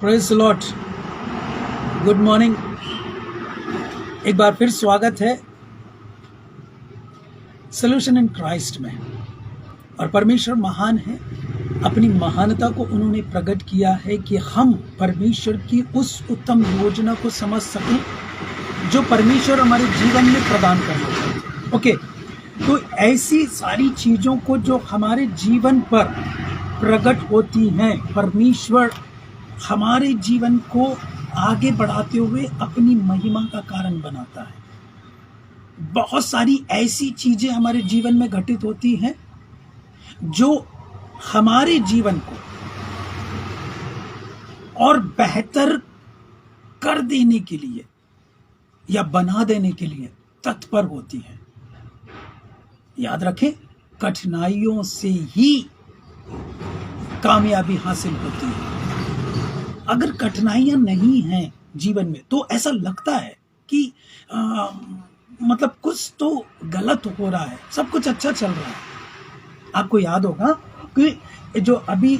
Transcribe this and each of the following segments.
Praise the Lord. Good morning. एक बार फिर स्वागत है सॉल्यूशन इन क्राइस्ट में। और परमेश्वर महान है, अपनी महानता को उन्होंने प्रकट किया है कि हम परमेश्वर की उस उत्तम योजना को समझ सकें जो परमेश्वर हमारे जीवन में प्रदान करना चाहते हैं। ओके, तो ऐसी सारी चीज़ों को जो हमारे जीवन पर प्रकट होती हैं, परमेश्वर हमारे जीवन को आगे बढ़ाते हुए अपनी महिमा का कारण बनाता है। बहुत सारी ऐसी चीजें हमारे जीवन में घटित होती हैं जो हमारे जीवन को और बेहतर कर देने के लिए या बना देने के लिए तत्पर होती हैं। याद रखें, कठिनाइयों से ही कामयाबी हासिल होती है। अगर कठिनाइयां नहीं हैं जीवन में तो ऐसा लगता है कि मतलब कुछ तो गलत हो रहा है, सब कुछ अच्छा चल रहा है। आपको याद होगा कि जो अभी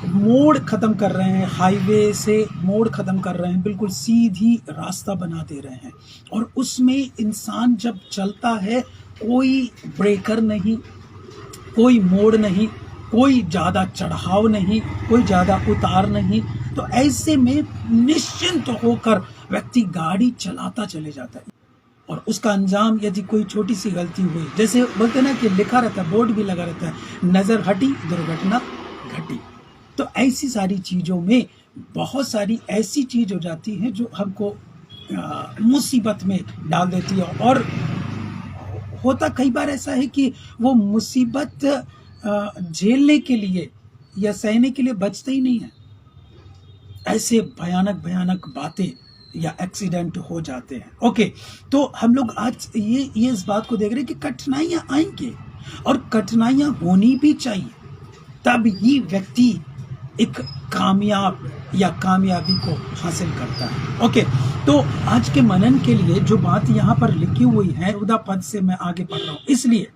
मोड़ खत्म कर रहे हैं, हाईवे से मोड़ खत्म कर रहे हैं, बिल्कुल सीधी रास्ता बना दे रहे हैं, और उसमें इंसान जब चलता है कोई ब्रेकर नहीं, कोई मोड़ नहीं, कोई ज़्यादा चढ़ाव नहीं, कोई ज़्यादा उतार नहीं, तो ऐसे में निश्चिंत होकर व्यक्ति गाड़ी चलाता चले जाता है। और उसका अंजाम यदि कोई छोटी सी गलती हुई, जैसे बोलते ना कि लिखा रहता है, बोर्ड भी लगा रहता है, नज़र हटी दुर्घटना घटी, तो ऐसी सारी चीज़ों में बहुत सारी ऐसी चीज़ हो जाती है जो हमको मुसीबत में डाल देती है। और होता कई बार ऐसा है कि वो मुसीबत झेलने के लिए या सहने के लिए बचते ही नहीं है। ऐसे भयानक भयानक बातें या एक्सीडेंट हो जाते हैं। ओके, तो हम लोग आज ये इस बात को देख रहे हैं कि कठिनाइयां आएंगे और कठिनाइयां होनी भी चाहिए, तब ही व्यक्ति एक कामयाब या कामयाबी को हासिल करता है। ओके, तो आज के मनन के लिए जो बात यहाँ पर लिखी हुई है 14 पद से मैं आगे पढ़ रहा हूँ, इसलिए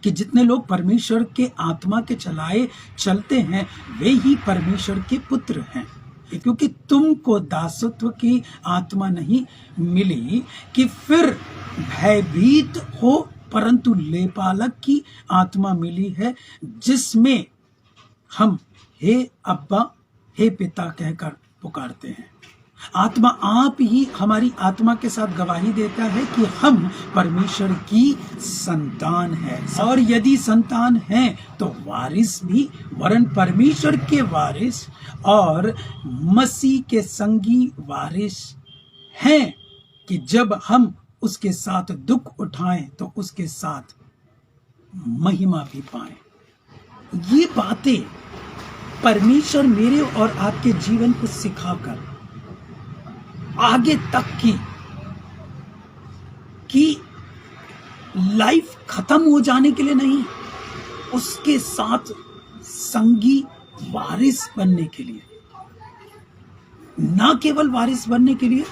कि जितने लोग परमेश्वर के आत्मा के चलाए चलते हैं वे ही परमेश्वर के पुत्र हैं। क्योंकि तुमको दासत्व की आत्मा नहीं मिली कि फिर भयभीत हो, परंतु लेपालक की आत्मा मिली है, जिसमें हम हे अब्बा, हे पिता कहकर पुकारते हैं। आत्मा आप ही हमारी आत्मा के साथ गवाही देता है कि हम परमेश्वर की संतान है, और यदि संतान हैं तो वारिस भी, वरन परमेश्वर के वारिस और मसीह के संगी वारिस हैं, कि जब हम उसके साथ दुख उठाएं तो उसके साथ महिमा भी पाएं। ये बातें परमेश्वर मेरे और आपके जीवन को सिखाकर आगे तक की कि लाइफ खत्म हो जाने के लिए नहीं, उसके साथ संगी वारिस बनने के लिए, ना केवल वारिस बनने के लिए,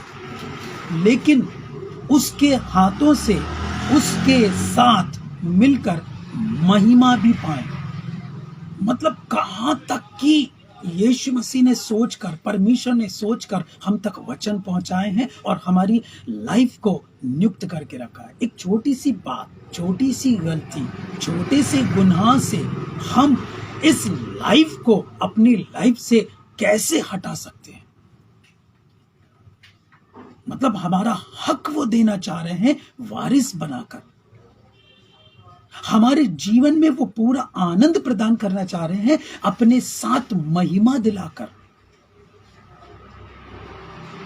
लेकिन उसके हाथों से उसके साथ मिलकर महिमा भी पाए। मतलब कहां तक कि यीशु मसीह ने सोचकर, परमेश्वर ने सोचकर हम तक वचन पहुंचाए हैं और हमारी लाइफ को नियुक्त करके रखा है। एक छोटी सी बात, छोटी सी गलती, छोटे से गुनाह से हम इस लाइफ को अपनी लाइफ से कैसे हटा सकते हैं। मतलब हमारा हक वो देना चाह रहे हैं वारिस बनाकर, हमारे जीवन में वो पूरा आनंद प्रदान करना चाह रहे हैं अपने साथ महिमा दिलाकर।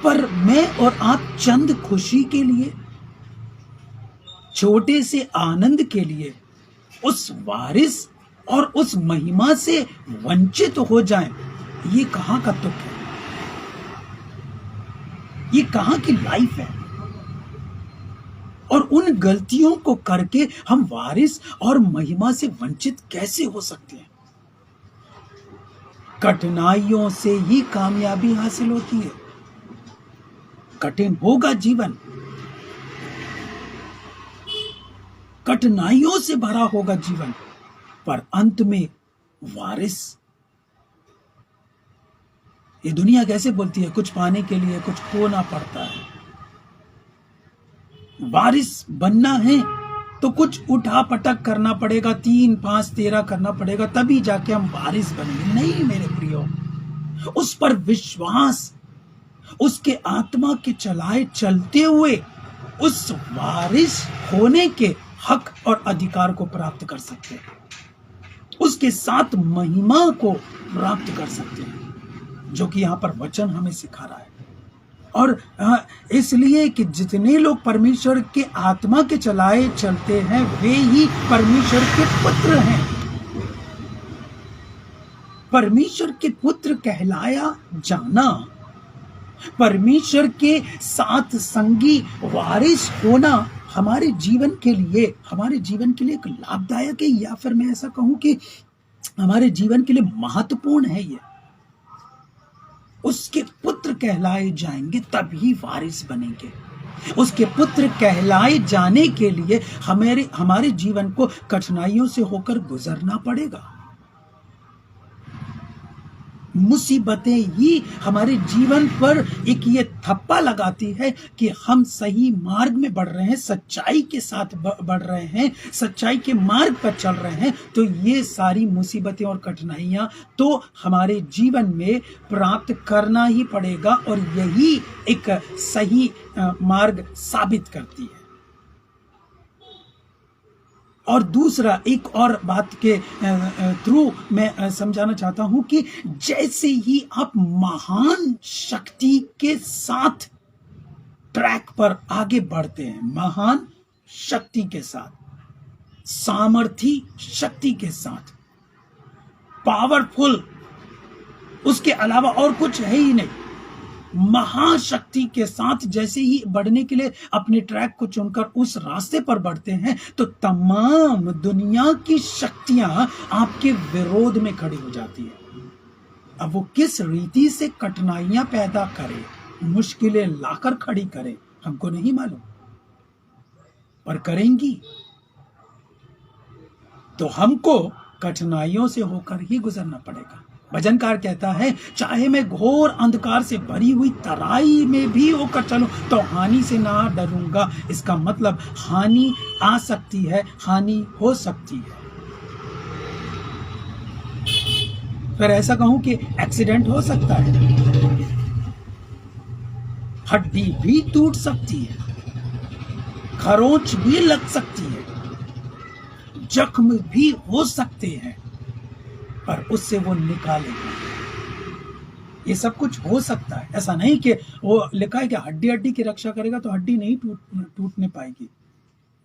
पर मैं और आप चंद खुशी के लिए, छोटे से आनंद के लिए उस वारिस और उस महिमा से वंचित हो जाएं, ये कहां का तुक है, ये कहां की लाइफ है। और उन गलतियों को करके हम वारिस और महिमा से वंचित कैसे हो सकते हैं। कठिनाइयों से ही कामयाबी हासिल होती है। कठिन होगा जीवन, कठिनाइयों से भरा होगा जीवन, पर अंत में वारिस ये दुनिया कैसे बोलती है, कुछ पाने के लिए कुछ खोना पड़ता है। वारिस बनना है तो कुछ उठा पटक करना पड़ेगा, 3 5 13 करना पड़ेगा, तभी जाके हम वारिस बनेंगे। नहीं मेरे प्रियो, उस पर विश्वास, उसके आत्मा के चलाए चलते हुए उस वारिस होने के हक और अधिकार को प्राप्त कर सकते हैं, उसके साथ महिमा को प्राप्त कर सकते हैं, जो कि यहां पर वचन हमें सिखा रहा है। और इसलिए कि जितने लोग परमेश्वर के आत्मा के चलाए चलते हैं वे ही परमेश्वर के पुत्र हैं। परमेश्वर के पुत्र कहलाया जाना, परमेश्वर के साथ संगी वारिस होना हमारे जीवन के लिए एक लाभदायक है, या फिर मैं ऐसा कहूं कि हमारे जीवन के लिए महत्वपूर्ण है। ये उसके पुत्र कहलाए जाएंगे तभी वारिस बनेंगे। उसके पुत्र कहलाए जाने के लिए हमारे जीवन को कठिनाइयों से होकर गुजरना पड़ेगा। मुसीबतें ही हमारे जीवन पर एक ये थप्पा लगाती है कि हम सही मार्ग में बढ़ रहे हैं, सच्चाई के साथ बढ़ रहे हैं, सच्चाई के मार्ग पर चल रहे हैं। तो ये सारी मुसीबतें और कठिनाइयां तो हमारे जीवन में प्राप्त करना ही पड़ेगा, और यही एक सही मार्ग साबित करती है। और दूसरा, एक और बात के थ्रू मैं समझाना चाहता हूं कि जैसे ही आप महान शक्ति के साथ ट्रैक पर आगे बढ़ते हैं, महान शक्ति के साथ, सामर्थी शक्ति के साथ, पावरफुल, उसके अलावा और कुछ है ही नहीं, महाशक्ति के साथ जैसे ही बढ़ने के लिए अपने ट्रैक को चुनकर उस रास्ते पर बढ़ते हैं, तो तमाम दुनिया की शक्तियां आपके विरोध में खड़ी हो जाती है। अब वो किस रीति से कठिनाइयां पैदा करे, मुश्किलें लाकर खड़ी करे, हमको नहीं मालूम, पर करेंगी तो हमको कठिनाइयों से होकर ही गुजरना पड़ेगा। भजनकार कहता है, चाहे मैं घोर अंधकार से भरी हुई तराई में भी होकर चलूं तो हानि से ना डरूंगा। इसका मतलब हानि आ सकती है, हानि हो सकती है। फिर ऐसा कहूं कि एक्सीडेंट हो सकता है, हड्डी भी टूट सकती है, खरोंच भी लग सकती है, जख्म भी हो सकते हैं, पर उससे वो निकालेगा। ये सब कुछ हो सकता है। ऐसा नहीं कि वो लिखा है कि हड्डी की रक्षा करेगा तो हड्डी नहीं टूटने पाएगी।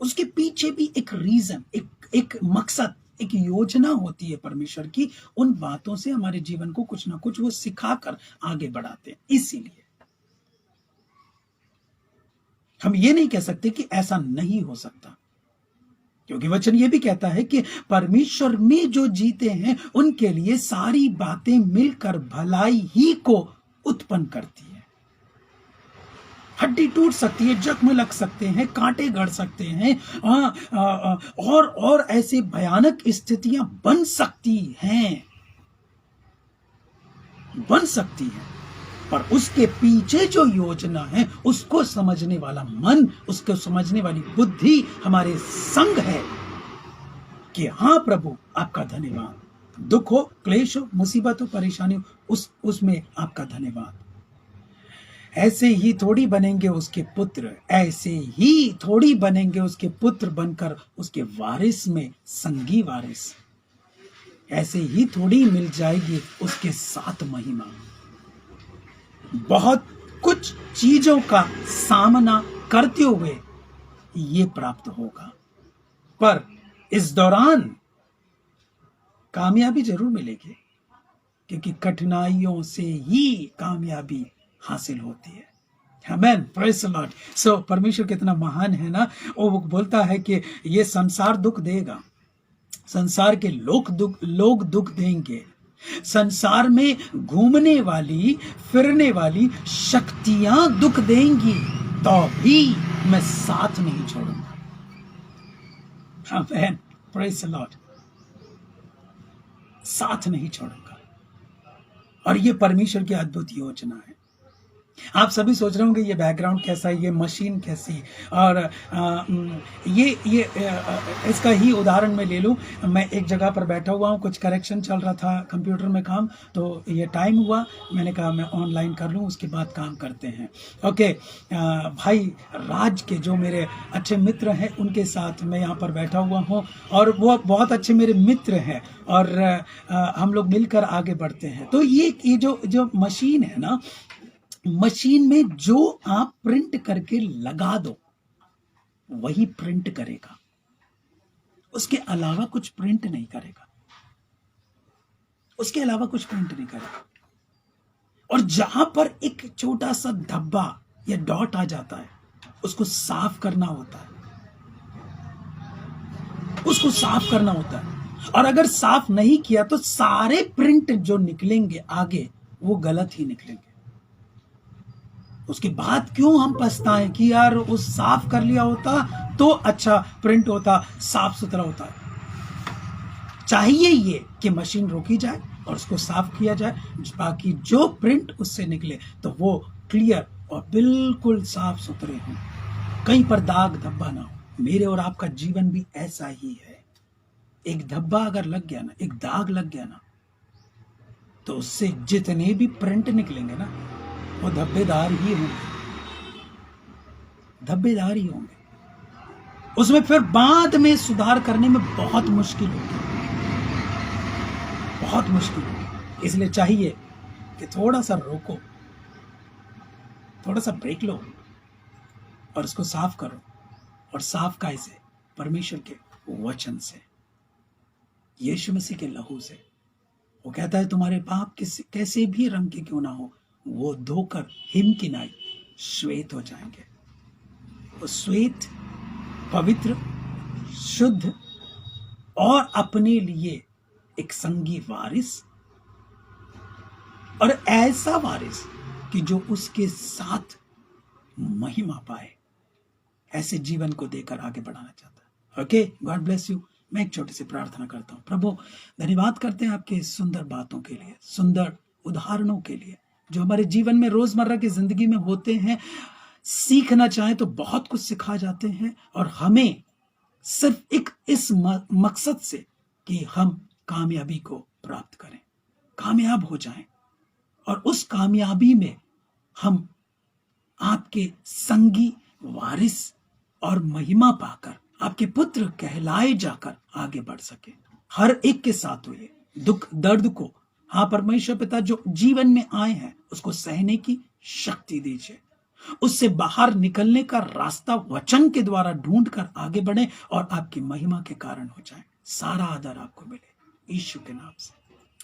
उसके पीछे भी एक रीजन, एक मकसद, एक योजना होती है परमेश्वर की। उन बातों से हमारे जीवन को कुछ ना कुछ वो सिखाकर आगे बढ़ाते हैं। इसीलिए हम ये नहीं कह सकते कि ऐसा नहीं हो सकता, क्योंकि वचन ये भी कहता है कि परमेश्वर में जो जीते हैं उनके लिए सारी बातें मिलकर भलाई ही को उत्पन्न करती है। हड्डी टूट सकती है, जख्म लग सकते हैं, कांटे गड़ सकते हैं, और ऐसे भयानक स्थितियां बन सकती हैं, पर उसके पीछे जो योजना है उसको समझने वाला मन, उसको समझने वाली बुद्धि हमारे संग है कि हाँ प्रभु आपका धन्यवाद, दुख हो, क्लेश हो, मुसीबत हो, परेशानी हो, उसमें आपका धन्यवाद। ऐसे ही थोड़ी बनेंगे उसके पुत्र, ऐसे ही थोड़ी बनेंगे उसके पुत्र बनकर उसके वारिस में संगी वारिस, ऐसे ही थोड़ी मिल जाएगी उसके साथ महिमा। बहुत कुछ चीजों का सामना करते हुए ये प्राप्त होगा, पर इस दौरान कामयाबी जरूर मिलेगी, क्योंकि कठिनाइयों से ही कामयाबी हासिल होती है। आमेन, प्रेज़ द लॉर्ड। सो परमेश्वर कितना महान है ना। वो बोलता है कि ये संसार दुख देगा, संसार के लोग दुख देंगे, संसार में घूमने वाली फिरने वाली शक्तियां दुख देंगी, तो भी मैं साथ नहीं छोड़ूंगा। आमेन, प्रेज़ द लॉर्ड। साथ नहीं छोड़ूंगा। और ये परमेश्वर की अद्भुत योजना है। आप सभी सोच रहे होंगे ये बैकग्राउंड कैसा है, ये मशीन कैसी, और इसका ही उदाहरण मैं ले लूं। मैं एक जगह पर बैठा हुआ हूं, कुछ करेक्शन चल रहा था कंप्यूटर में काम, तो ये टाइम हुआ, मैंने कहा मैं ऑनलाइन कर लूं, उसके बाद काम करते हैं। ओके, भाई राज के जो मेरे अच्छे मित्र हैं उनके साथ मैं यहाँ पर बैठा हुआ हूँ, और वो बहुत अच्छे मेरे मित्र हैं, और हम लोग मिलकर आगे बढ़ते हैं। तो ये जो मशीन है ना, मशीन में जो आप प्रिंट करके लगा दो वही प्रिंट करेगा, उसके अलावा कुछ प्रिंट नहीं करेगा, उसके अलावा कुछ प्रिंट नहीं करेगा। और जहां पर एक छोटा सा धब्बा या डॉट आ जाता है, उसको साफ करना होता है, उसको साफ करना होता है। और अगर साफ नहीं किया तो सारे प्रिंट जो निकलेंगे आगे वो गलत ही निकलेंगे। उसके बाद क्यों हम पछताएं कि यार उस साफ कर लिया होता तो अच्छा प्रिंट होता, साफ सुथरा होता। चाहिए ये कि मशीन रोकी जाए और उसको साफ किया जाए, बाकी जो प्रिंट उससे निकले तो वो क्लियर और बिल्कुल साफ सुथरे हों, कहीं पर दाग धब्बा ना हो। मेरे और आपका जीवन भी ऐसा ही है। एक धब्बा अगर लग गया ना, एक दाग लग गया ना, तो उससे जितने भी प्रिंट निकलेंगे ना वो धब्बेदार ही होंगे, धब्बेदार ही होंगे। उसमें फिर बाद में सुधार करने में बहुत मुश्किल होगी, बहुत मुश्किल होगी। इसलिए चाहिए कि थोड़ा सा रोको, थोड़ा सा ब्रेक लो और उसको साफ करो। और साफ कैसे? परमेश्वर के वचन से, यीशु मसीह के लहू से। वो कहता है तुम्हारे पाप कैसे भी रंग के क्यों ना हो, वो धोकर हिमकिनाई श्वेत हो जाएंगे। वो श्वेत, पवित्र, शुद्ध और अपने लिए एक संगी वारिस, और ऐसा वारिस कि जो उसके साथ महिमा पाए, ऐसे जीवन को देकर आगे बढ़ाना चाहता है। Okay, God bless you. मैं एक छोटी सी प्रार्थना करता हूं। प्रभु, धन्यवाद करते हैं आपके सुंदर बातों के लिए, सुंदर उदाहरणों के लिए जो हमारे जीवन में रोजमर्रा की जिंदगी में होते हैं। सीखना चाहे तो बहुत कुछ सिखा जाते हैं, और हमें सिर्फ इस मकसद से कि हम कामयाबी को प्राप्त करें, कामयाब हो जाएं, और उस कामयाबी में हम आपके संगी वारिस और महिमा पाकर आपके पुत्र कहलाए जाकर आगे बढ़ सके। हर एक के साथ हुए दुख दर्द को, हाँ परमेश्वर पिता, जो जीवन में आए हैं उसको सहने की शक्ति दीजिए, उससे बाहर निकलने का रास्ता वचन के द्वारा ढूंढ कर आगे बढ़े और आपकी महिमा के कारण हो जाए। सारा आदर आपको मिले यीशु के नाम से,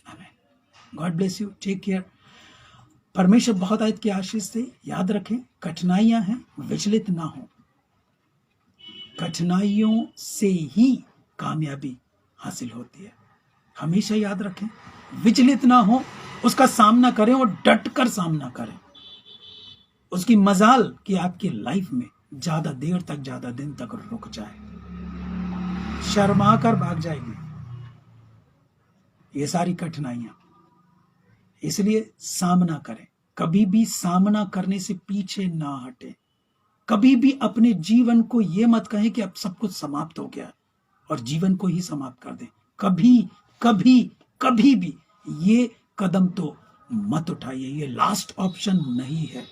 आमीन। God bless you, take care. परमेश्वर बहुत आयत की आशीष से। याद रखें, कठिनाइयां हैं, विचलित ना हो। कठिनाइयों से ही कामयाबी हासिल होती है, हमेशा याद रखें। विचलित ना हो, उसका सामना करें और डट कर सामना करें। उसकी मजाल कि आपकी लाइफ में ज्यादा देर तक, ज्यादा दिन तक रुक जाए, शर्मा कर भाग जाएगी ये सारी कठिनाइयां। इसलिए सामना करें, कभी भी सामना करने से पीछे ना हटे। कभी भी अपने जीवन को ये मत कहें कि अब सब कुछ समाप्त हो गया और जीवन को ही समाप्त कर दें। कभी कभी कभी भी ये कदम तो मत उठाइए। ये लास्ट ऑप्शन नहीं है।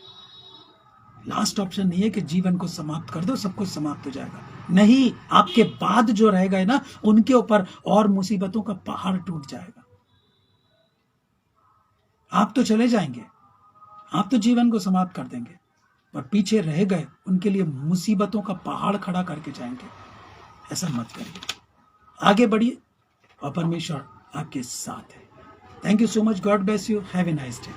लास्ट ऑप्शन नहीं है कि जीवन को समाप्त कर दो, सब कुछ समाप्त हो जाएगा। नहीं, आपके बाद जो रहेगा ना, उनके ऊपर और मुसीबतों का पहाड़ टूट जाएगा। आप तो चले जाएंगे, आप तो जीवन को समाप्त कर देंगे, पर पीछे रह गए उनके लिए मुसीबतों का पहाड़ खड़ा करके जाएंगे। ऐसा मत करिए, आगे बढ़िए और परमेश्वर आपके साथ है। Thank you so much. God bless you. Have a nice day.